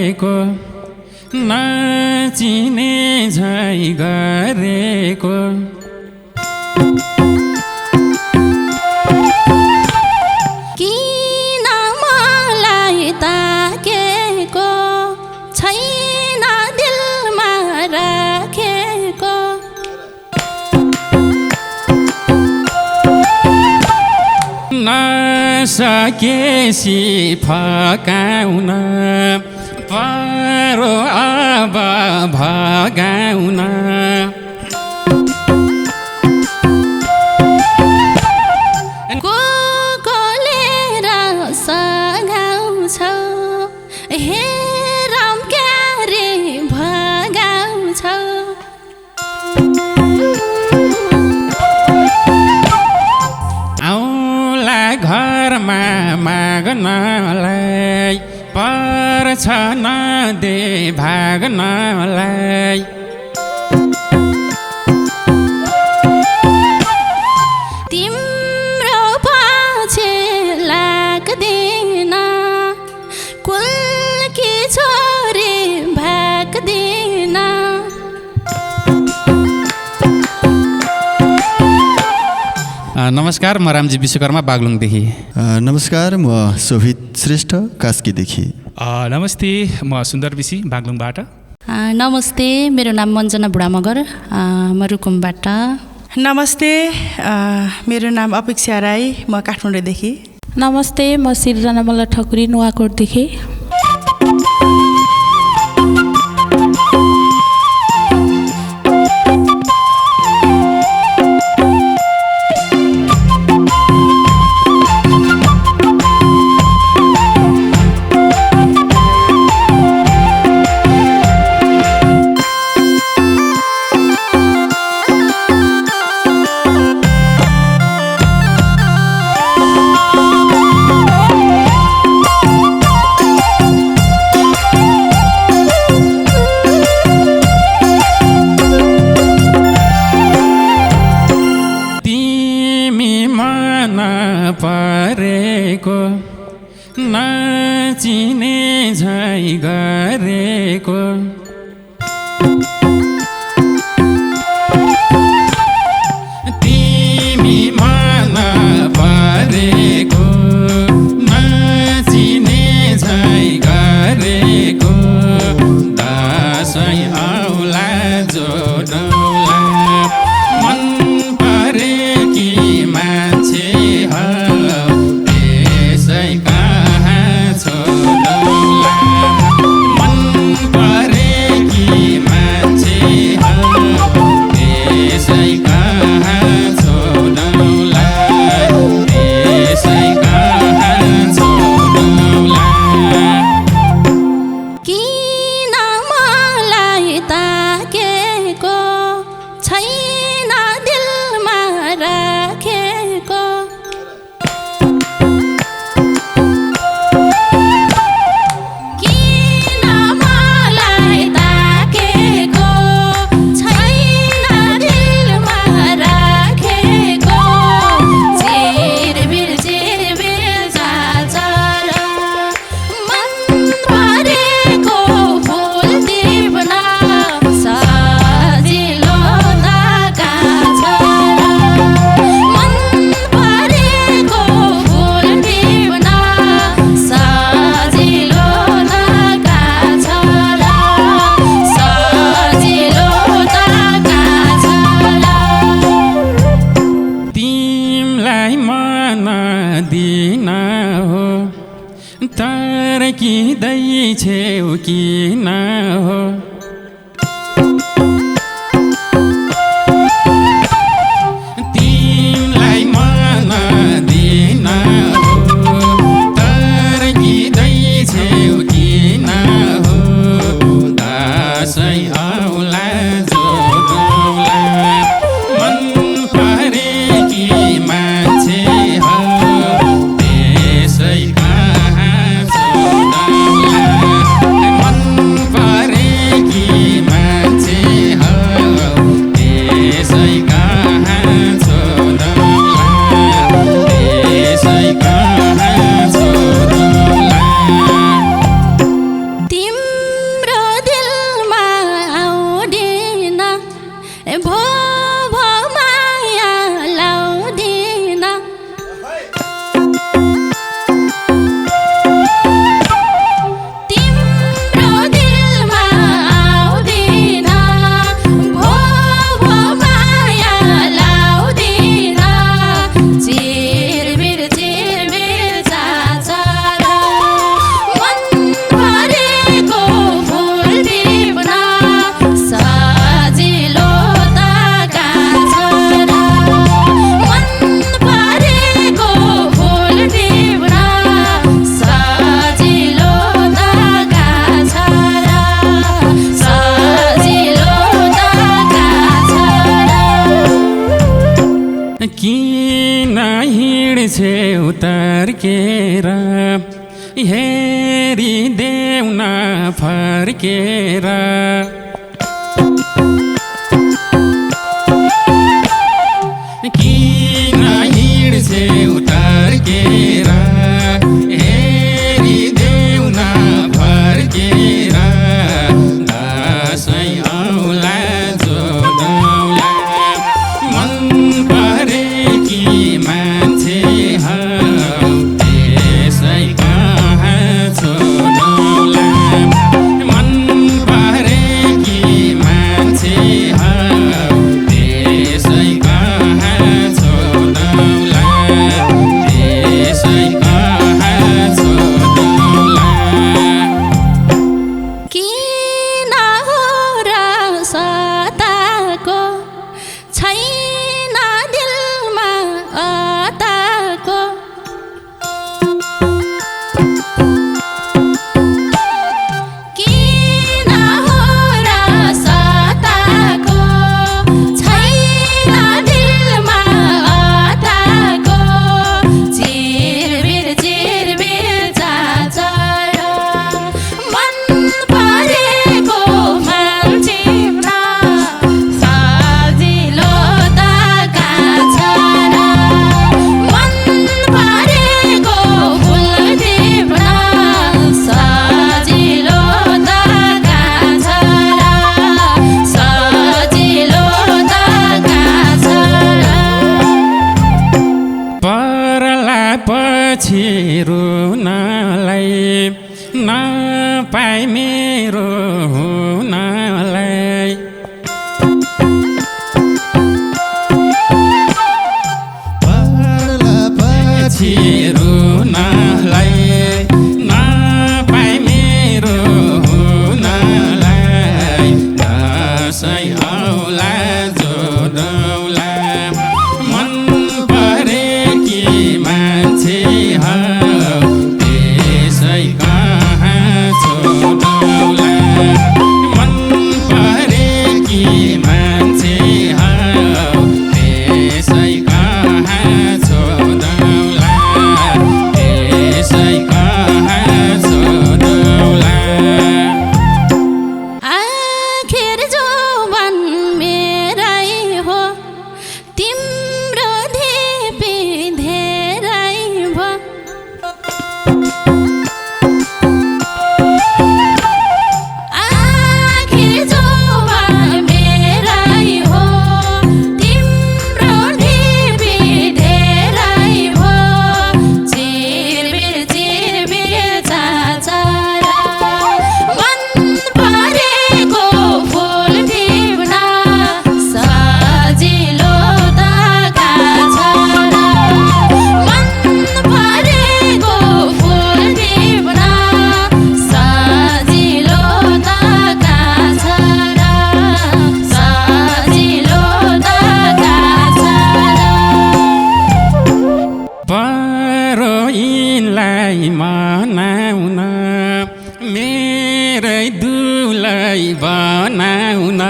गरेको नचिने झै गरेको किन मलाई ताकेको छैन दिलमा राखेको नसकेसी फकाउन परो अब भगाउन कोलेर सघाउँछ हे राम क्यारे भगाउँछ आउला घरमा माग्नलाई पर्छ नदे भाग्नलाई तिम्रो पछि लाग्दैन कुलकी छोरी भाग्दैन नमस्कार, म रामजी विश्वकर्मा बागलुङदेखि। नमस्कार, म शोभित श्रेष्ठ कास्कीदेखि। नमस्ते, म सुन्दर विसी बागलुङबाट। नमस्ते, मेरो नाम मञ्जना बुढा मगर, म रुकुमबाट। नमस्ते, मेरो नाम अपेक्षा राई, म काठमाडौँदेखि। नमस्ते, म सिर्जना मल्ल ठकुरी नुवाकोटदेखि। परेको नचिने झै गरेको तिमी मन परेको नचिने झै गरेको दसैँ आउला जोडौला मन परेकी मान्छे छेउ किन हो तिमलाई मन दिन हो तर्किँदै छेउ किन हो दसैँ आउला जोगौला मन परेकी मान्छे हो त्यसै कहाँ मन परेकी हेरिदेऊ न फर्केर किन हिँड्छेउ तर्केर हेरिदेऊ न फर्केर दसैँ आउला जोडौला मन परेकी मान्छे हौ त्यसै कहाँ छोडौला मन परेकी मान्छे हौ त्यसै कहाँ छोडौला त्यसै कहाँ छोडौला किन हो र सताको छैन दिलमा अताको किन हो र सताको छैन दिलमा अताको चिरबिर चाचर मन परेको मान्छे सजिलो त कहाँ छ र मन परेको फुल टिप्न सजिलो त कहाँ छ र सजिलो त कहाँ छ र परला पछि रुनलाई नपाई मेरो हुनलाई परला पछि रुनलाई नपाई मेरो हुनलाई दसैँ आउला जोडौला मन परेकी मान्छे हौ त्यसै कहाँ छोडौला मन परेकी मान्छे हौ त्यसै कहाँ छोडौला त्यसै कहाँ छोडौला आखिर जौवन मेरै हो तिम्रो धिपी धेरै भो आखिर जौवन मेरै हो तिम्रो धिपी धेरै भो चिरबिर चाचर मन परेको फुल टिप्न सजिलो त कहाँ छ र मन परेको फुल टिप्न सजिलो त कहाँ छ र सजिलो त कहाँ छ र परो यिनलाई मनाउन मेरै दुलै बनाउन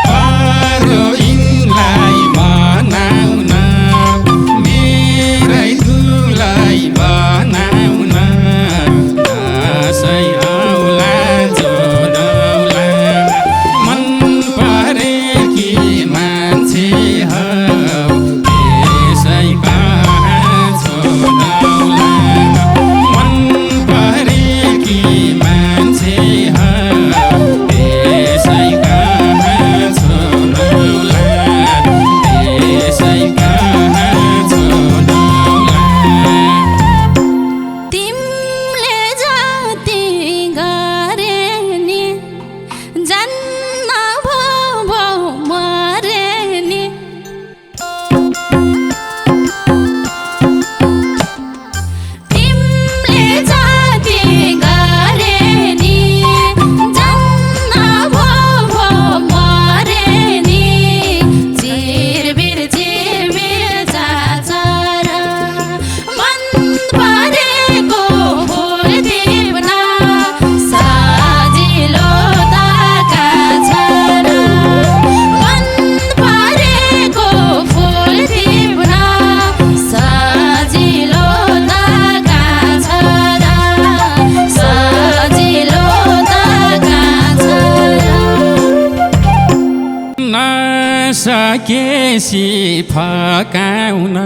परो यिनलाई मनाउन मेरै दुलै बनाउन दसैँ आउला जोडौला मन परेकी मान्छे हौ त्यसै कहाँ छोडौला मन परेकी सकेसी फकाउन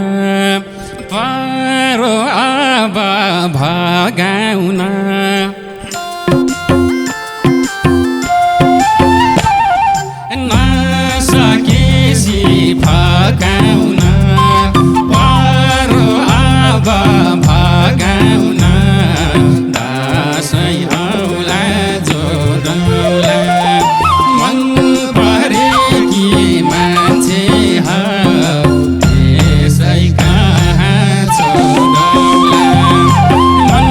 परो अब भगाउन नसकेसी फकाउन परो अब भगाउन दसैँ औला जोडौला मन परेकी मान्छे त्यसै कहाँ छोडौला मन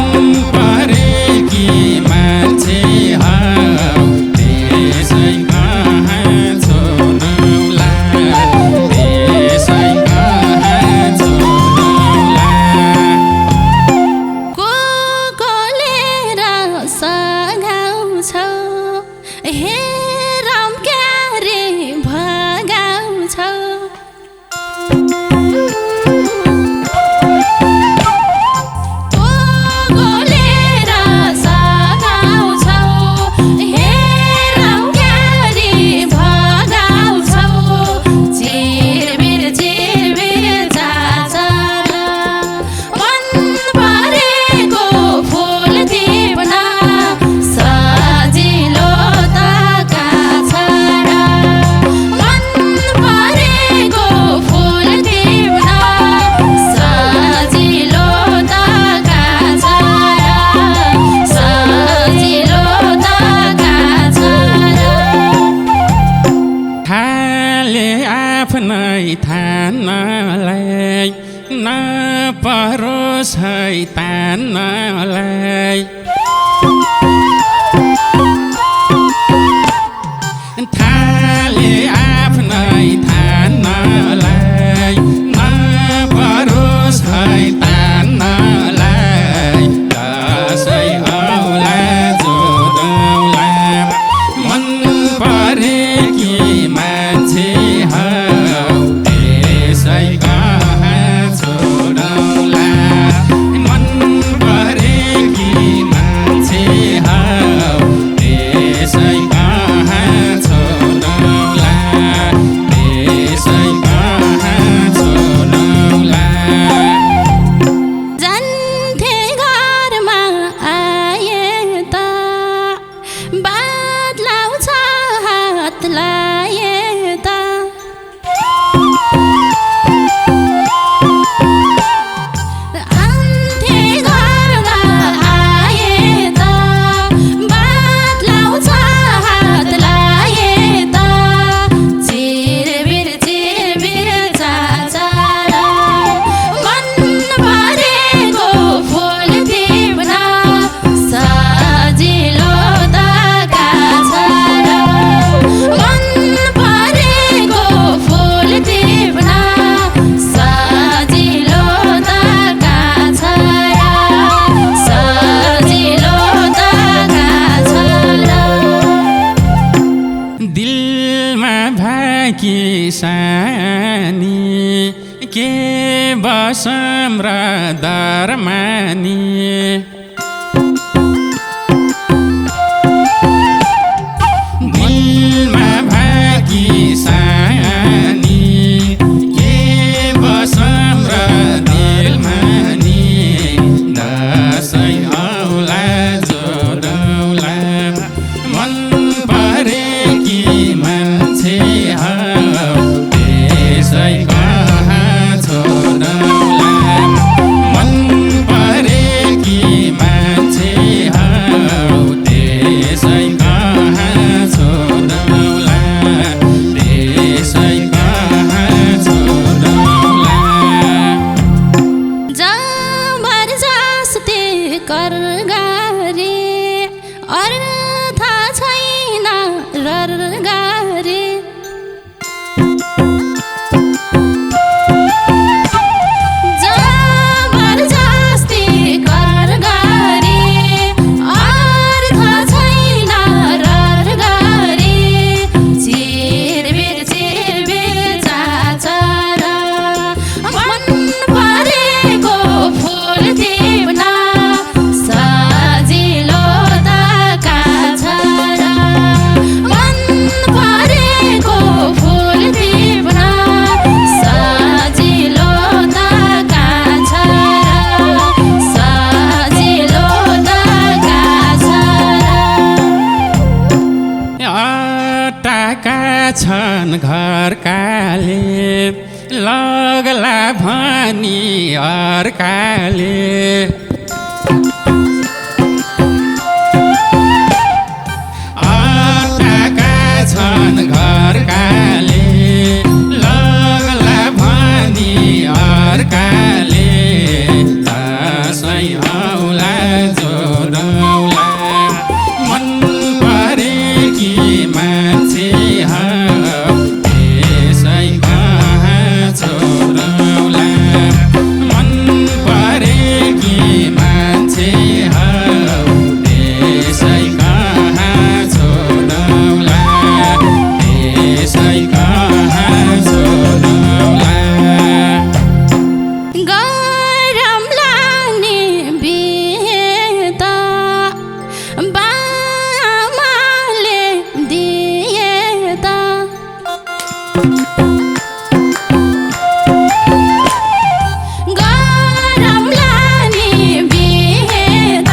परेकी मान्छे त्यसै कहाँ छोडौला त्यसै कहाँ छोडौला को कोलेर सघाउँछौ हे राम क्यारे भगाउँछौ को कोलेर सघाउँछौ हे राम क्यारे भगाउँछौ चिरबिर चाचर मन परेको फुल टिप्न सजिलो त काछ र मन परेको फुल टिप्न सजिलो त काछ र सजिलो त काछ र थाले आफ्नै थान्नलाई नपरोस् है तान्नलाई थाले आफ्नै थान्नलाई नपरोस् है तान्नलाई दसैँ औला जोडौला मन परेकी मान्छे त्यसै कहाँ छोडौला मन परेकी मान्छे त्यसै कहाँ छोडौला त्यसै कहाँ छोडौला जान्थे घरमा आए त बदलाउँछ हात लाए त आन्थे घरमा आए त बदलाउँछ हात लाए त चिरबिर चाचर मन परेको फुल टिप्न सजिलो त काछ र मन परेको फुल टिप्न सजिलो त काछ र सजिलो त काछ र दिलमा भाकी सानी के बसम र दरमानी दिलमा भाकी सानी के बसम र दिलमानी दसैँ औला जोडौला मन परेकी मान्छे त्यसै कहाँ छोडौला मन परेकी लगला भनी अर्काले अटाका छन् घरकाले लगला भनी अर्काले दसैँ आउला जोडौला मन परेकी मान्छे त्यसै कहाँ छोडौला मन परेकी मान्छे त्यसै कहाँ छोडौला त्यसै कहाँ छोडौला गरम लाग्ने बिहे त बामाले दिए त गरम लाग्ने बिहे त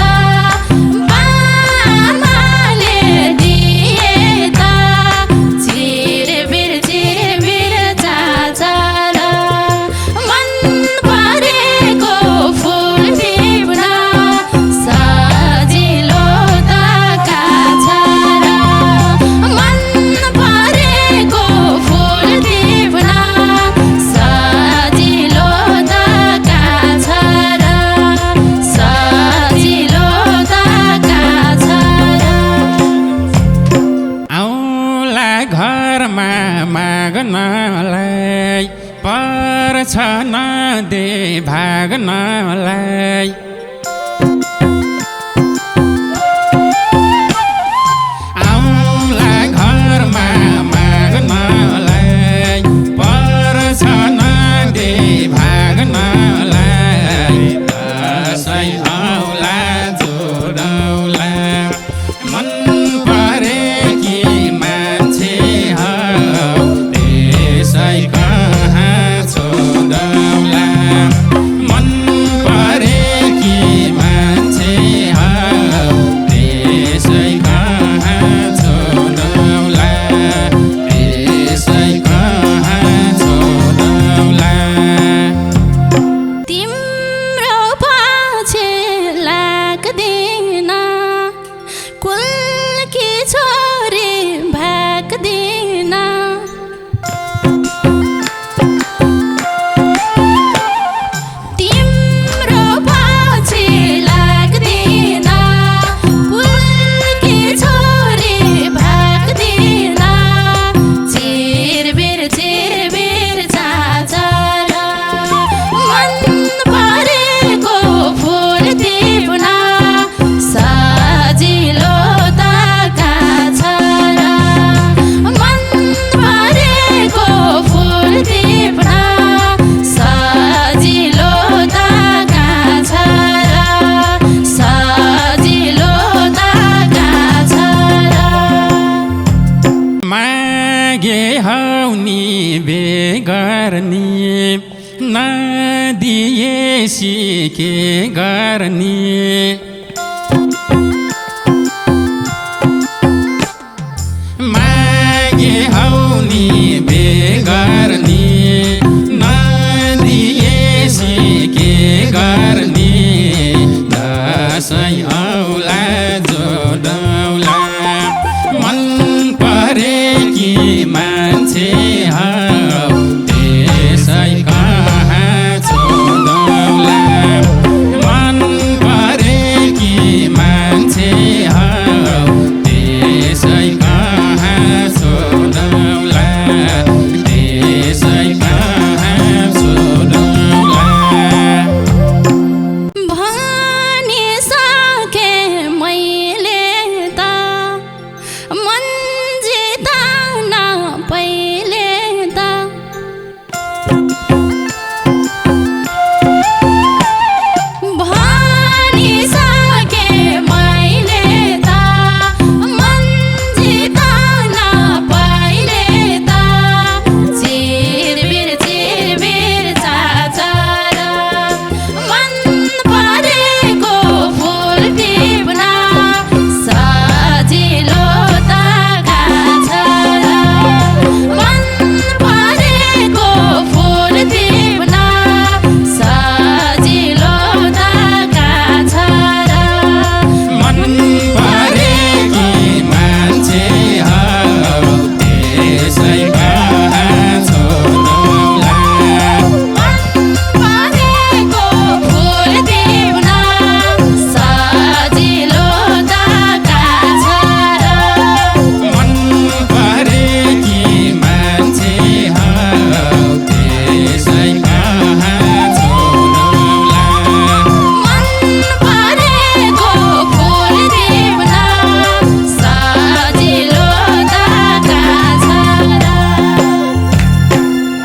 बामाले दिए त चिरबिर चाचार मन परेको फुल टिप्न सजिलो त काछा र मन परेको फुल टिप्न सजिलो त काछा र सजिलो त काछा र आउला घरमा माग्नलाई पर्छ नदे भाग्नलाई आउला घरमा माग्नलाई पर्छ नदे भाग्नलाई दसैँ आउला जोडौला मन परेकी मान्छे त्यसै कहाँ छोडौला मन परेकी मान्छे त्यसै कहाँ छोडौला त्यसै कहाँ छोडौला तिम्रो पछि लाग्दिन कुल्की छोरी भाग्दिन तिम्रो पछि लाग्दिन कुल्की छोरी भाग्दिन चिरबिर चाचार मन परेको फुल टिप्न सजिलो त काछा र मन परेको फुल टिप्न सजिलो त काछा र सजिलो त काछा र मागे हौनी बेगर्नी नदिएसी के गर्ने